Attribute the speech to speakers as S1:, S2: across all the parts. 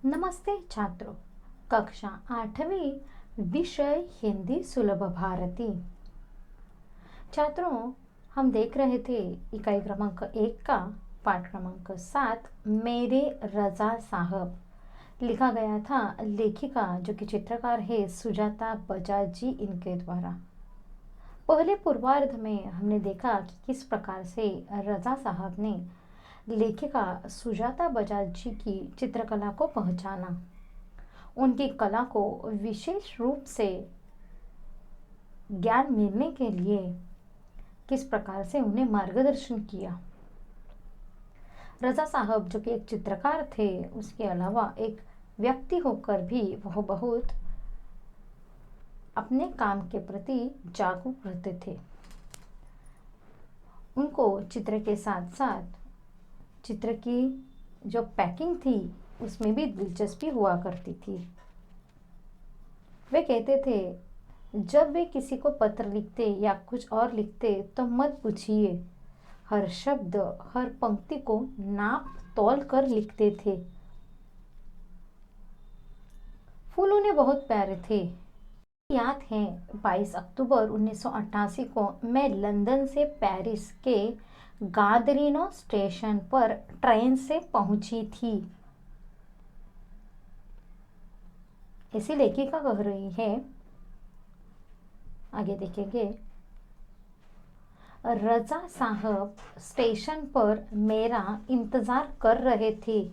S1: नमस्ते छात्रों। कक्षा 8वीं, विषय हिंदी सुलभ भारती। छात्रों, हम देख रहे थे इकाई क्रमांक 1 का पाठ क्रमांक 7 मेरे रजा साहब। लिखा गया था लेखिका जो कि चित्रकार है सुजाता बजाज जी, इनके द्वारा। पहले पूर्वार्ध में हमने देखा कि किस प्रकार से रजा साहब ने लेखिका सुजाता बजाज जी की चित्रकला को पहचाना, उनकी कला को विशेष रूप से ज्ञान मिलने के लिए किस प्रकार से उन्हें मार्गदर्शन किया। रजा साहब जो कि एक चित्रकार थे, उसके अलावा एक व्यक्ति होकर भी वह बहुत अपने काम के प्रति जागरूक रहते थे। उनको चित्र के साथ साथ चित्र की जो पैकिंग थी उसमें भी दिलचस्पी हुआ करती थी। वे कहते थे, जब वे किसी को पत्र लिखते या कुछ और लिखते तो मत पूछिए, हर शब्द हर पंक्ति को नाप तौल कर लिखते थे। फूल उन्हें बहुत प्यारे थे। याद है 22 अक्टूबर 1988 को मैं लंदन से पेरिस के गादरिनो स्टेशन पर ट्रेन से पहुंची थी। ऐसी लेखिका कह रही है, आगे देखेंगे। रजा साहब स्टेशन पर मेरा इंतजार कर रहे थे।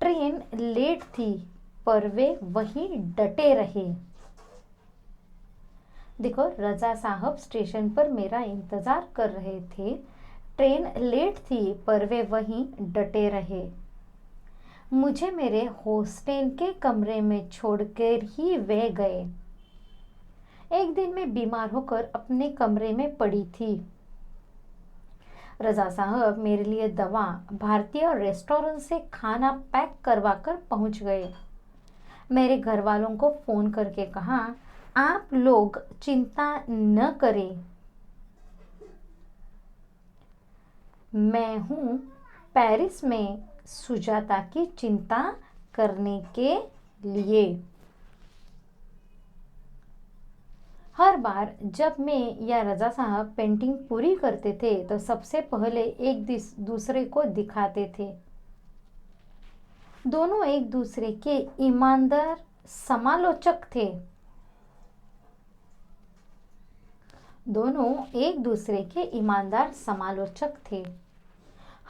S1: ट्रेन लेट थी पर वे वहीं डटे रहे। देखो, रजा साहब स्टेशन पर मेरा इंतजार कर रहे थे, ट्रेन लेट थी पर वे वहीं डटे रहे। मुझे मेरे हॉस्टल के कमरे में छोड़कर ही वे गए। एक दिन मैं बीमार होकर अपने कमरे में पड़ी थी। रजा साहब मेरे लिए दवा, भारतीय रेस्टोरेंट से खाना पैक करवा कर पहुंच गए। मेरे घर वालों को फोन करके कहा, आप लोग चिंता न करें, मैं हूं पेरिस में सुजाता की चिंता करने के लिए। हर बार जब मैं या रजा साहब पेंटिंग पूरी करते थे तो सबसे पहले एक दूसरे को दिखाते थे। दोनों एक दूसरे के ईमानदार समालोचक थे। दोनों एक दूसरे के ईमानदार समालोचक थे।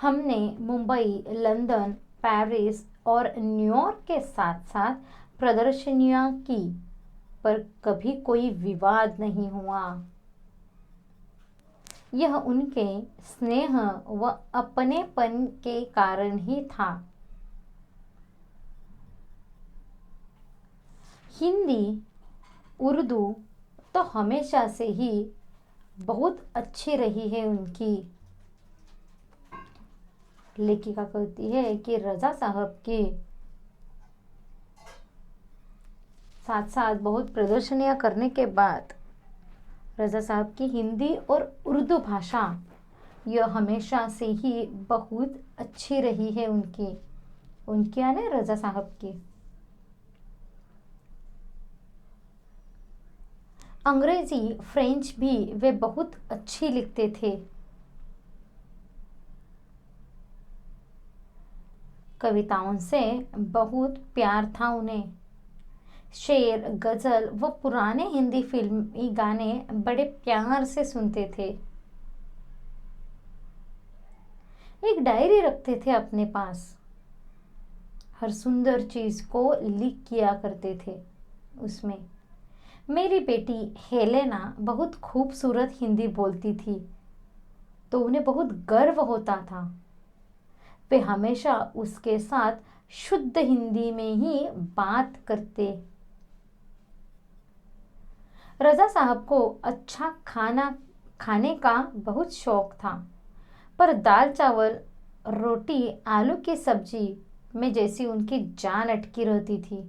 S1: हमने मुंबई, लंदन, पेरिस और न्यूयॉर्क के साथ साथ प्रदर्शनियां की, पर कभी कोई विवाद नहीं हुआ। यह उनके स्नेह व अपनेपन के कारण ही था। हिंदी, उर्दू तो हमेशा से ही बहुत अच्छी रही है उनकी। लेखिका कहती है कि रजा साहब के साथ साथ बहुत प्रदर्शनियां करने के बाद रजा साहब की हिंदी और उर्दू भाषा यह हमेशा से ही बहुत अच्छी रही है उनकी यानी रजा साहब की। अंग्रेजी, फ्रेंच भी वे बहुत अच्छी लिखते थे। कविताओं से बहुत प्यार था उन्हें। शेर, गजल व पुराने हिंदी फिल्मी गाने बड़े प्यार से सुनते थे। एक डायरी रखते थे अपने पास, हर सुंदर चीज को लिख किया करते थे उसमें। मेरी बेटी हेलेना बहुत खूबसूरत हिंदी बोलती थी तो उन्हें बहुत गर्व होता था। वे हमेशा उसके साथ शुद्ध हिंदी में ही बात करते। रजा साहब को अच्छा खाना खाने का बहुत शौक था, पर दाल चावल, रोटी, आलू की सब्जी में जैसी उनकी जान अटकी रहती थी।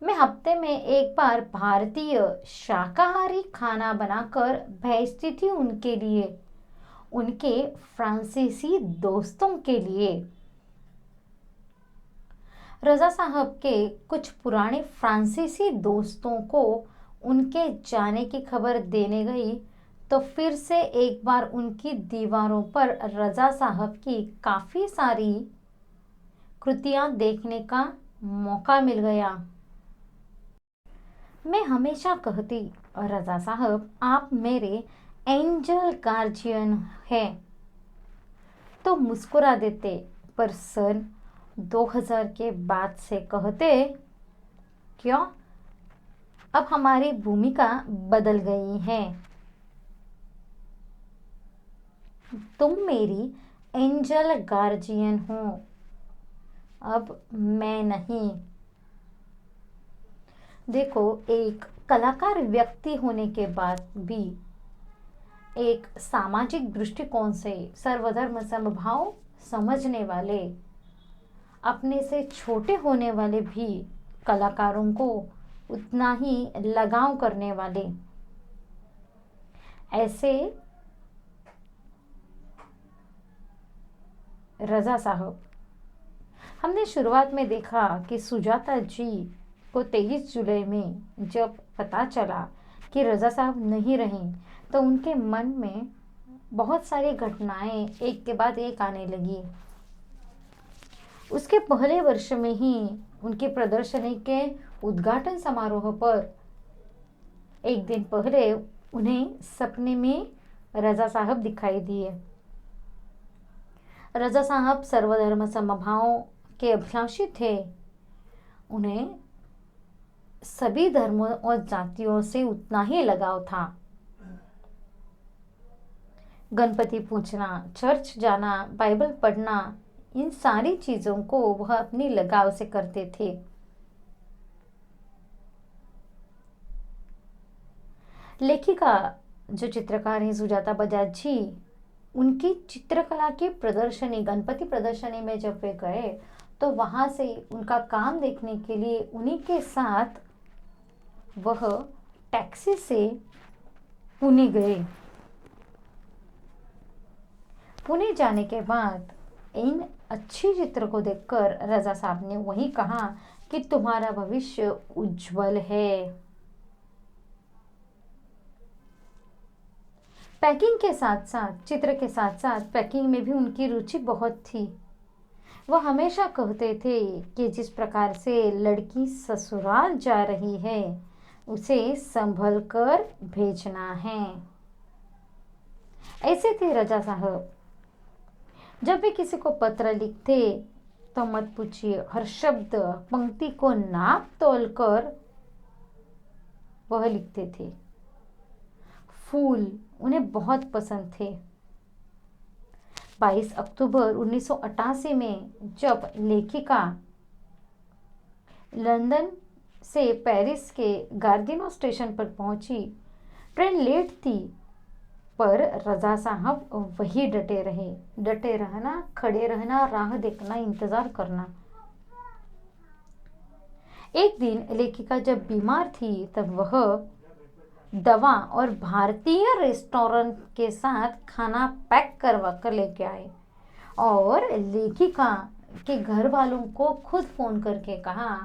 S1: मैं हफ्ते में एक बार भारतीय शाकाहारी खाना बनाकर भेजती थी उनके लिए। उनके फ्रांसीसी दोस्तों के लिए। रजा साहब के कुछ पुराने फ्रांसीसी दोस्तों को उनके जाने की खबर देने गई तो फिर से एक बार उनकी दीवारों पर रजा साहब की काफ़ी सारी कृतियां देखने का मौका मिल गया। मैं हमेशा कहती, रजा साहब आप मेरे एंजल गार्जियन हैं, तो मुस्कुरा देते, पर सन 2000 के बाद से कहते, क्यों, अब हमारी भूमिका बदल गई है, तुम मेरी एंजल गार्जियन हो, अब मैं नहीं। देखो, एक कलाकार व्यक्ति होने के बाद भी एक सामाजिक दृष्टिकोण से सर्वधर्म समभाव समझने वाले, अपने से छोटे होने वाले भी कलाकारों को उतना ही लगाव करने वाले, ऐसे रजा साहब। हमने शुरुआत में देखा कि सुजाता जी को 23 जुलाई में जब पता चला कि रजा साहब नहीं रहीं, तो उनके मन में बहुत सारी घटनाएं एक के बाद एक आने लगी। उसके पहले वर्ष में ही उनकी प्रदर्शनी के उद्घाटन समारोह पर एक दिन पहले उन्हें सपने में रजा साहब दिखाई दिए। रजा साहब सर्वधर्म समभाव के अभिलाषी थे। उन्हें सभी धर्मों और जातियों से उतना ही लगाव था। गणपति पूजना, चर्च जाना, बाइबल पढ़ना, इन सारी चीजों को वह अपनी लगाव से करते थे। लेखिका जो चित्रकार है सुजाता बजाज जी, उनकी चित्रकला की प्रदर्शनी, गणपति प्रदर्शनी में जब वे गए तो वहां से उनका काम देखने के लिए उन्हीं के साथ वह टैक्सी से पुणे गए। पुणे जाने के बाद इन अच्छी चित्र को देखकर रजा साहब ने वही कहा कि तुम्हारा भविष्य उज्जवल है। पैकिंग के साथ साथ, चित्र के साथ साथ पैकिंग में भी उनकी रुचि बहुत थी। वह हमेशा कहते थे कि जिस प्रकार से लड़की ससुराल जा रही है उसे संभल कर भेजना है। ऐसे थे रजा साहब। जब भी किसी को पत्र लिखते तो मत पूछिए, हर शब्द पंक्ति को नाप तोल कर वह लिखते थे। फूल उन्हें बहुत पसंद थे। 22 अक्टूबर 1988 में जब लेखिका लंदन से पेरिस के गार्दिनो स्टेशन पर पहुंची, ट्रेन लेट थी, पर रजा साहब वही डटे रहे। डटे रहना, खड़े रहना, राह देखना, इंतजार करना। एक दिन लेखिका जब बीमार थी तब वह दवा और भारतीय रेस्टोरेंट के साथ खाना पैक करवा कर लेके आए और लेखिका के घर वालों को खुद फोन करके कहा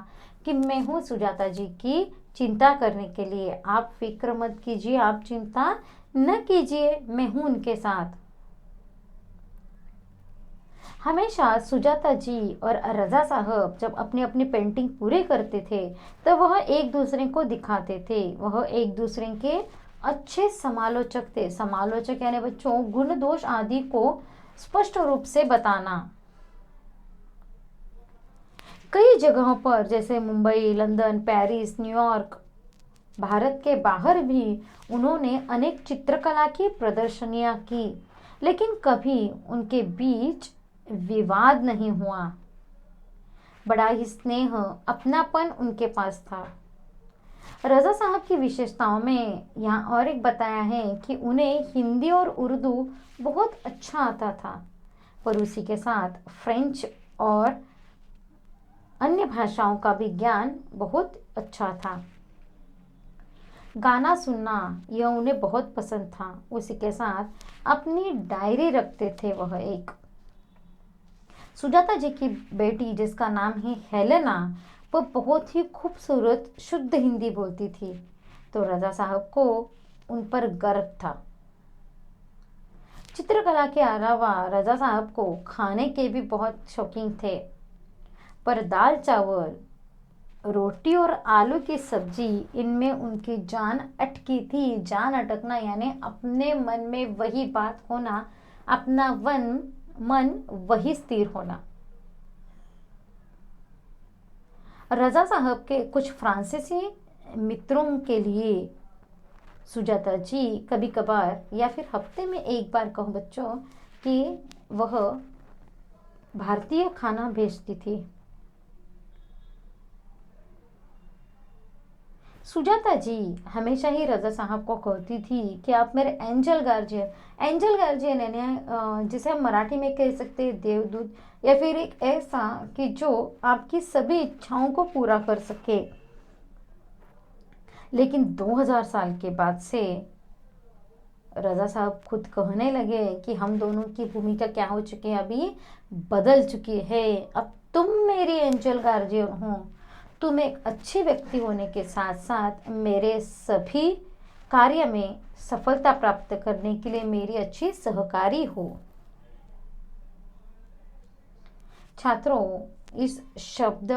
S1: कि मैं हूँ सुजाता जी की चिंता करने के लिए, आप फिक्र मत कीजिए, आप चिंता न कीजिए, मैं हूँ उनके साथ। हमेशा सुजाता जी और रजा साहब जब अपनी अपनी पेंटिंग पूरे करते थे तो वह एक दूसरे को दिखाते थे। वह एक दूसरे के अच्छे समालोचक थे। समालोचक यानी बच्चों गुण दोष आदि को स्पष्ट रूप से बताना। कई जगहों पर जैसे Mumbai, London, Paris, New York, Bharat के बाहर भी उन्होंने अनेक चित्रकला की प्रदर्शनियां की, लेकिन कभी उनके बीच विवाद नहीं हुआ। बड़ा ही स्नेह, अपनापन उनके पास था। रजा साहब की विशेषताओं में यहाँ और एक बताया है कि उन्हें हिंदी और उर्दू बहुत अच्छा आता था, पर उसी के साथ फ्रेंच और अन्य भाषाओं का भी ज्ञान बहुत अच्छा था। गाना सुनना यह उन्हें बहुत पसंद था। उसी के साथ अपनी डायरी रखते थे वह एक। सुजाता जी की बेटी जिसका नाम है हेलेना, वह बहुत ही खूबसूरत शुद्ध हिंदी बोलती थी, तो रजा साहब को उन पर गर्व था। चित्रकला के अलावा रजा साहब को खाने के भी बहुत शौकीन थे, पर दाल चावल, रोटी और आलू की सब्जी, इनमें उनकी जान अटकी थी। जान अटकना यानी अपने मन में वही बात होना, अपना मन वही स्थिर होना। रजा साहब के कुछ फ्रांसीसी मित्रों के लिए सुजाता जी कभी कभार या फिर हफ्ते में एक बार कहो बच्चों कि वह भारतीय खाना भेजती थी। सुजाता जी हमेशा ही रजा साहब को कहती थी कि आप मेरे एंजल गार्जियन। एंजल गार्जियन यानी जिसे हम मराठी में कह सकते हैं देवदूत, या फिर एक ऐसा कि जो आपकी सभी इच्छाओं को पूरा कर सके। लेकिन 2000 साल के बाद से रजा साहब खुद कहने लगे कि हम दोनों की भूमिका क्या हो चुकी है, अभी बदल चुकी है। अब तुम मेरी एंजल गार्जियन हो। तुम एक अच्छे व्यक्ति होने के साथ साथ मेरे सभी कार्य में सफलता प्राप्त करने के लिए मेरी अच्छी सहकारी हो। छात्रों, इस शब्द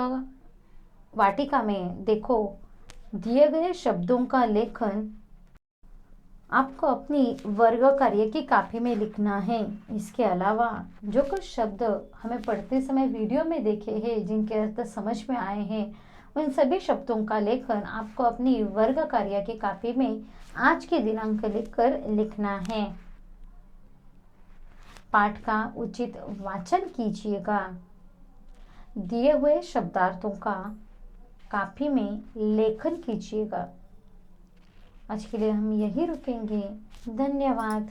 S1: वाटिका में देखो, दिए गए शब्दों का लेखन आपको अपनी वर्ग कार्य की कॉपी में लिखना है। इसके अलावा जो कुछ शब्द हमें पढ़ते समय वीडियो में देखे हैं, जिनके अर्थ समझ में आए हैं, उन सभी शब्दों का लेखन आपको अपनी वर्ग कार्य की कॉपी में आज के दिनांक लिखकर लिखना है। पाठ का उचित वाचन कीजिएगा। दिए हुए शब्दार्थों का कॉपी में लेखन कीजिएगा। आज के लिए हम यही रुकेंगे। धन्यवाद।